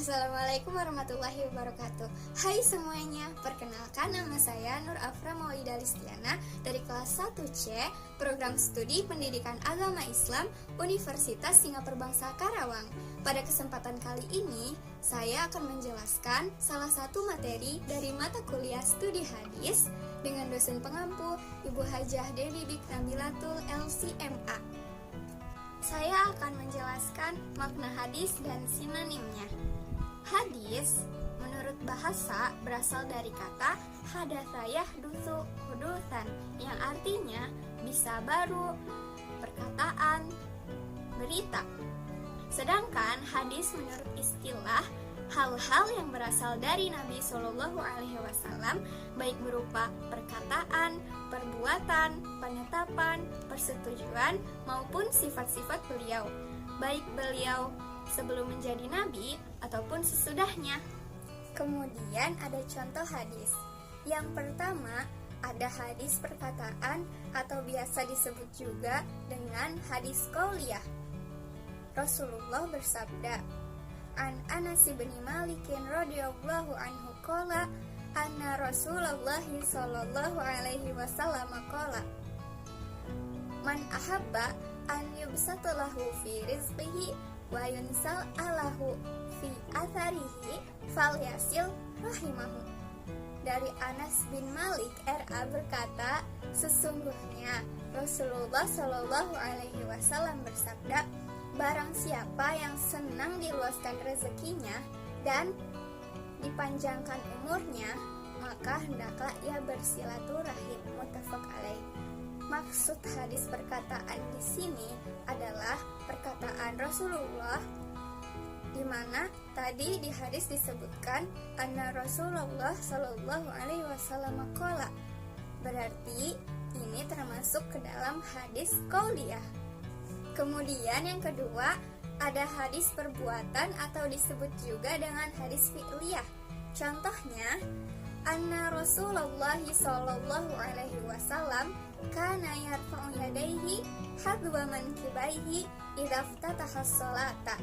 Assalamualaikum warahmatullahi wabarakatuh. Hai semuanya, perkenalkan nama saya Nur Afra Maulida Listiana dari kelas 1C Program Studi Pendidikan Agama Islam Universitas Singapura Bangsa Karawang. Pada kesempatan kali ini, saya akan menjelaskan salah satu materi dari mata kuliah studi hadis dengan dosen pengampu Ibu Hajah Dewi Bik Nabilatul LCMA. Saya akan menjelaskan makna hadis dan sinonimnya. Hadis menurut bahasa berasal dari kata hadatsa yahdutsu hudusan yang artinya bisa baru, perkataan, berita. Sedangkan hadis menurut istilah hal-hal yang berasal dari Nabi Shallallahu Alaihi Wasallam, baik berupa perkataan, perbuatan, penetapan, persetujuan maupun sifat-sifat beliau, baik beliau sebelum menjadi nabi ataupun sesudahnya. Kemudian ada contoh hadis. Yang pertama ada hadis perkataan atau biasa disebut juga dengan hadis qauliyah. Rasulullah bersabda, An Anas bin Malik radhiyallahu anhu qala anna Rasulullah sallallahu alaihi wasallam qala Man ahabba an yubsatalahu fi rizqihi wa yunsal alahu fi atharihi falyasil rahimahu. Dari Anas bin Malik RA berkata, sesungguhnya Rasulullah sallallahu alaihi wasallam bersabda, barang siapa yang senang diluaskan rezekinya dan dipanjangkan umurnya, maka hendaklah ia bersilaturahim. Muttafaq alaih. Maksud hadis perkataan di sini adalah perkataan Rasulullah, di mana tadi di hadis disebutkan anna Rasulullah sallallahu alaihi wasallam qala. Berarti ini termasuk ke dalam hadis qauliyah. Kemudian yang kedua ada hadis perbuatan atau disebut juga dengan hadis fi'liyah. Contohnya anna Rasulullah sallallahu alaihi wasallam kana yarfa'u yadayhi hadwa mankibaihi idza iftataha sholata,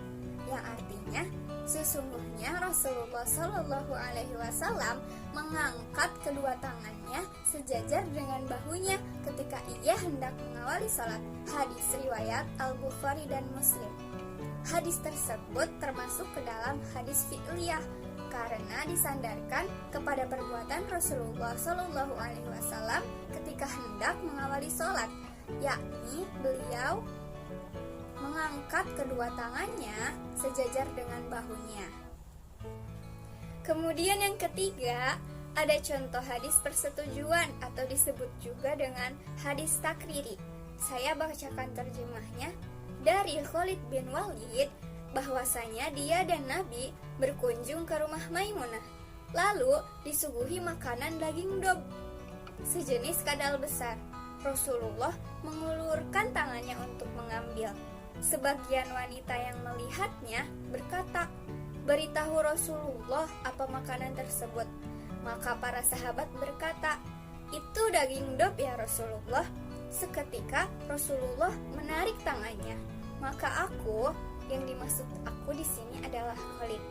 yang artinya sesungguhnya Rasulullah sallallahu alaihi wasallam mengangkat kedua tangannya sejajar dengan bahunya ketika ia hendak mengawali salat. Hadis riwayat Al-Bukhari dan Muslim. Hadis tersebut termasuk ke dalam hadis fi'liyah karena disandarkan kepada perbuatan Rasulullah Shallallahu Alaihi Wasallam ketika hendak mengawali sholat, yakni beliau mengangkat kedua tangannya sejajar dengan bahunya. Kemudian yang ketiga ada contoh hadis persetujuan atau disebut juga dengan hadis takriri. Saya bacakan terjemahnya. Dari Khalid bin Walid, bahwasanya dia dan Nabi berkunjung ke rumah Maimunah, lalu disuguhi makanan daging dob, sejenis kadal besar. Rasulullah mengulurkan tangannya untuk mengambil. Sebagian wanita yang melihatnya berkata, beritahu Rasulullah apa makanan tersebut. Maka para sahabat berkata, itu daging dob ya Rasulullah. Seketika Rasulullah menarik tangannya. Maka aku, yang dimaksud aku di sini adalah Khalid.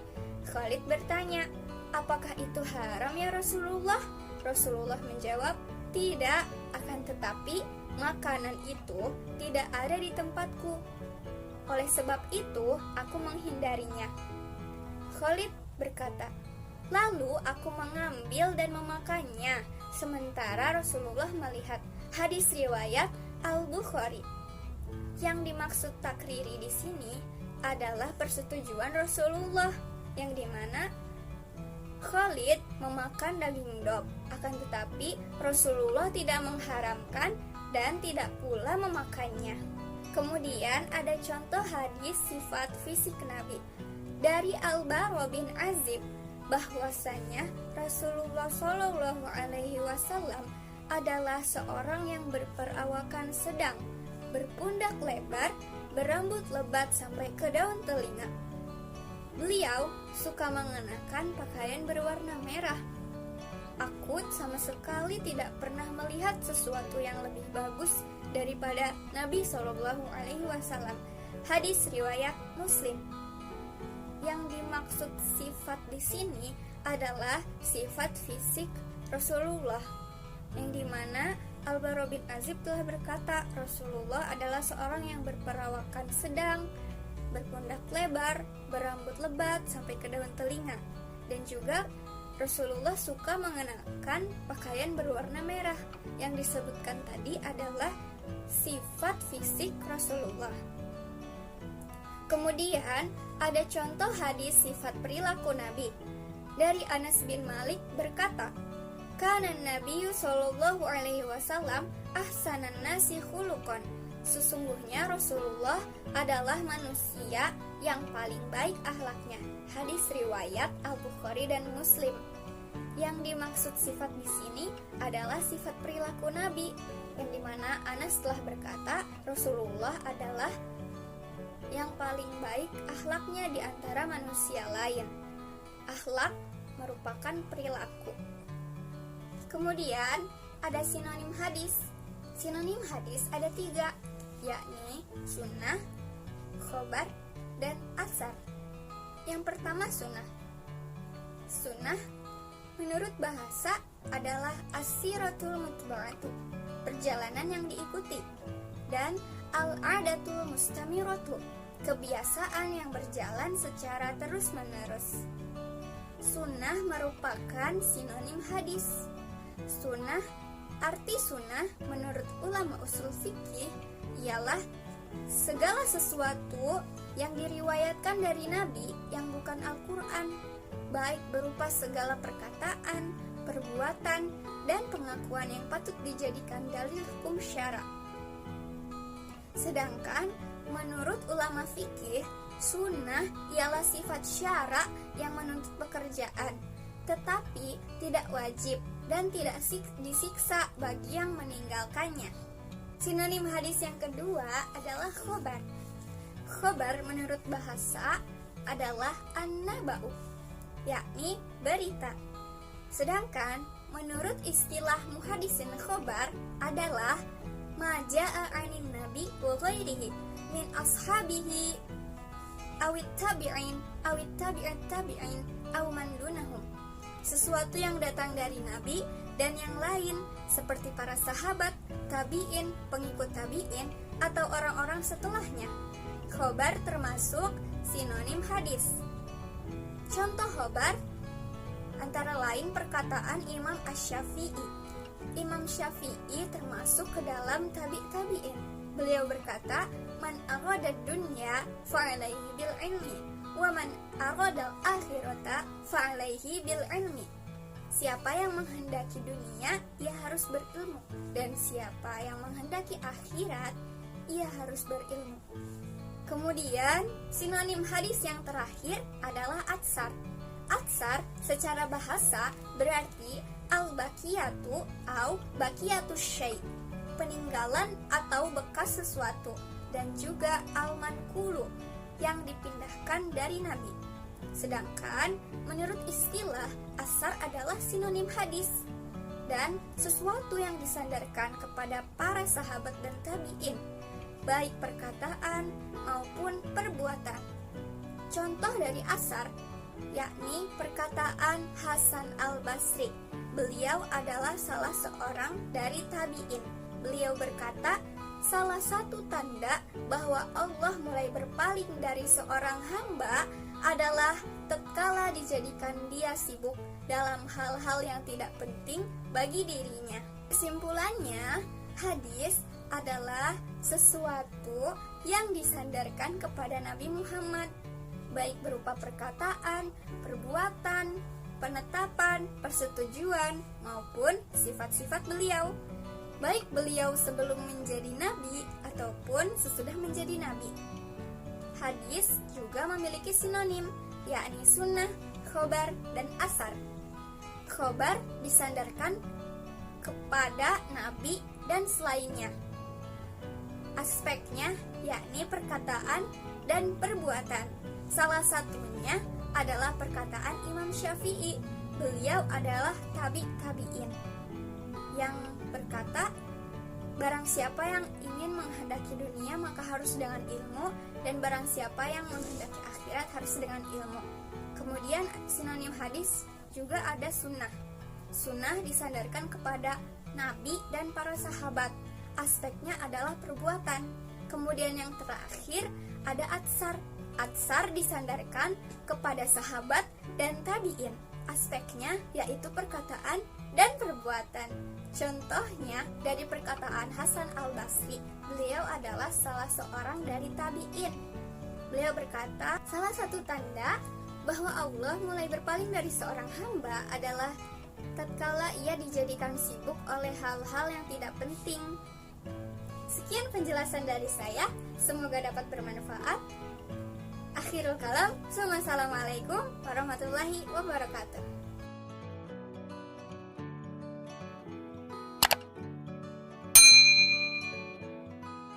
Khalid bertanya, apakah itu haram ya Rasulullah? Rasulullah menjawab, tidak, akan tetapi makanan itu tidak ada di tempatku. Oleh sebab itu, aku menghindarinya. Khalid berkata, lalu aku mengambil dan memakannya, sementara Rasulullah melihat. Hadis riwayat Al-Bukhari. Yang dimaksud takriri di sini adalah persetujuan Rasulullah, yang dimana Khalid memakan daging dob, akan tetapi Rasulullah tidak mengharamkan dan tidak pula memakannya. Kemudian ada contoh hadis sifat fisik Nabi dari Al-Bara bin Azib, bahwasanya Rasulullah Shallallahu Alaihi Wasallam adalah seorang yang berperawakan sedang, berpundak lebar, berambut lebat sampai ke daun telinga. Beliau suka mengenakan pakaian berwarna merah. Aku sama sekali tidak pernah melihat sesuatu yang lebih bagus daripada Nabi Shallallahu Alaihi Wasallam. Hadis riwayat Muslim. Yang dimaksud sifat di sini adalah sifat fisik Rasulullah, yang dimana Al-Bara bin Azib telah berkata Rasulullah adalah seorang yang berperawakan sedang, berpundak lebar, berambut lebat sampai ke daun telinga, dan juga Rasulullah suka mengenakan pakaian berwarna merah. Yang disebutkan tadi adalah sifat fisik Rasulullah. Kemudian ada contoh hadis sifat perilaku Nabi. Dari Anas bin Malik berkata, "Kana Nabiyyu sallallahu alaihi wasallam ahsanan nasi khuluqan." Sesungguhnya Rasulullah adalah manusia yang paling baik akhlaknya. Hadis riwayat Al-Bukhari dan Muslim. Yang dimaksud sifat di sini adalah sifat perilaku Nabi, yang dimana Anas telah berkata Rasulullah adalah yang paling baik akhlaknya di antara manusia lain. Akhlak merupakan perilaku. Kemudian ada sinonim hadis. Sinonim hadis ada 3, yakni sunnah, khobar, dan asar. Yang pertama sunnah. Sunnah menurut bahasa adalah as-siratul mutba'atu, perjalanan yang diikuti, dan al-adatul mustamiratu, kebiasaan yang berjalan secara terus-menerus. Sunnah merupakan sinonim hadis. Sunnah, arti sunnah menurut ulama usul fikih ialah segala sesuatu yang diriwayatkan dari Nabi yang bukan Al-Quran, baik berupa segala perkataan, perbuatan, dan pengakuan yang patut dijadikan dalil hukum syara. Sedangkan menurut ulama fikih, sunnah ialah sifat syara yang menuntut pekerjaan, tetapi tidak wajib dan tidak disiksa bagi yang meninggalkannya. Sinonim hadis yang kedua adalah khobar. Khobar menurut bahasa adalah an-naba'u, yakni berita. Sedangkan menurut istilah muhadisin khobar adalah maja'a anin nabi wa ghairihi min ashabihi awit tabi'in awit tabi'at tabi'in aw man dunahum, sesuatu yang datang dari nabi dan yang lain seperti para sahabat, tabi'in, pengikut tabi'in, atau orang-orang setelahnya. Khobar termasuk sinonim hadis. Contoh khobar antara lain perkataan Imam Asy-Syafi'i. Imam Syafi'i termasuk ke dalam tabi'in. Beliau berkata, "Man arada dunya fa'alaihi bil ilmi, wa man arada al-akhirata fa'alaihi bil ilmi." Siapa yang menghendaki dunia, ia harus berilmu, dan siapa yang menghendaki akhirat, ia harus berilmu. Kemudian, sinonim hadis yang terakhir adalah atsar. Atsar secara bahasa berarti al-baqiyatu atau baqiyatus syai', peninggalan atau bekas sesuatu, dan juga al-manqulu, yang dipindahkan dari Nabi. Sedangkan menurut istilah asar adalah sinonim hadis dan sesuatu yang disandarkan kepada para sahabat dan tabi'in, baik perkataan maupun perbuatan. Contoh dari asar yakni perkataan Hasan al-Basri. Beliau adalah salah seorang dari tabi'in. Beliau berkata, "Salah satu tanda bahwa Allah mulai berpaling dari seorang hamba adalah tatkala dijadikan dia sibuk dalam hal-hal yang tidak penting bagi dirinya." Kesimpulannya, hadis adalah sesuatu yang disandarkan kepada Nabi Muhammad, baik berupa perkataan, perbuatan, penetapan, persetujuan, maupun sifat-sifat beliau, baik beliau sebelum menjadi nabi ataupun sesudah menjadi nabi. Hadis juga memiliki sinonim, yakni sunnah, khobar, dan asar. Khobar disandarkan kepada nabi dan selainnya. Aspeknya yakni perkataan dan perbuatan. Salah satunya adalah perkataan Imam Syafi'i. Beliau adalah tabi'in yang berkata, "Barang siapa yang ingin menghendaki dunia maka harus dengan ilmu, dan barang siapa yang menghendaki akhirat akhirat harus dengan ilmu. Kemudian sinonim hadis juga ada sunnah. Sunnah disandarkan kepada Nabi dan para sahabat. Aspeknya adalah perbuatan. Kemudian yang terakhir ada atsar. Atsar disandarkan kepada sahabat dan tabi'in. Aspeknya yaitu perkataan dan perbuatan. Contohnya dari perkataan Hasan al-Basri, beliau adalah salah seorang dari tabi'in. Beliau berkata, salah satu tanda bahwa Allah mulai berpaling dari seorang hamba adalah tatkala ia dijadikan sibuk oleh hal-hal yang tidak penting. Sekian penjelasan dari saya, semoga dapat bermanfaat. Akhirul kalam, wassalamualaikum warahmatullahi wabarakatuh.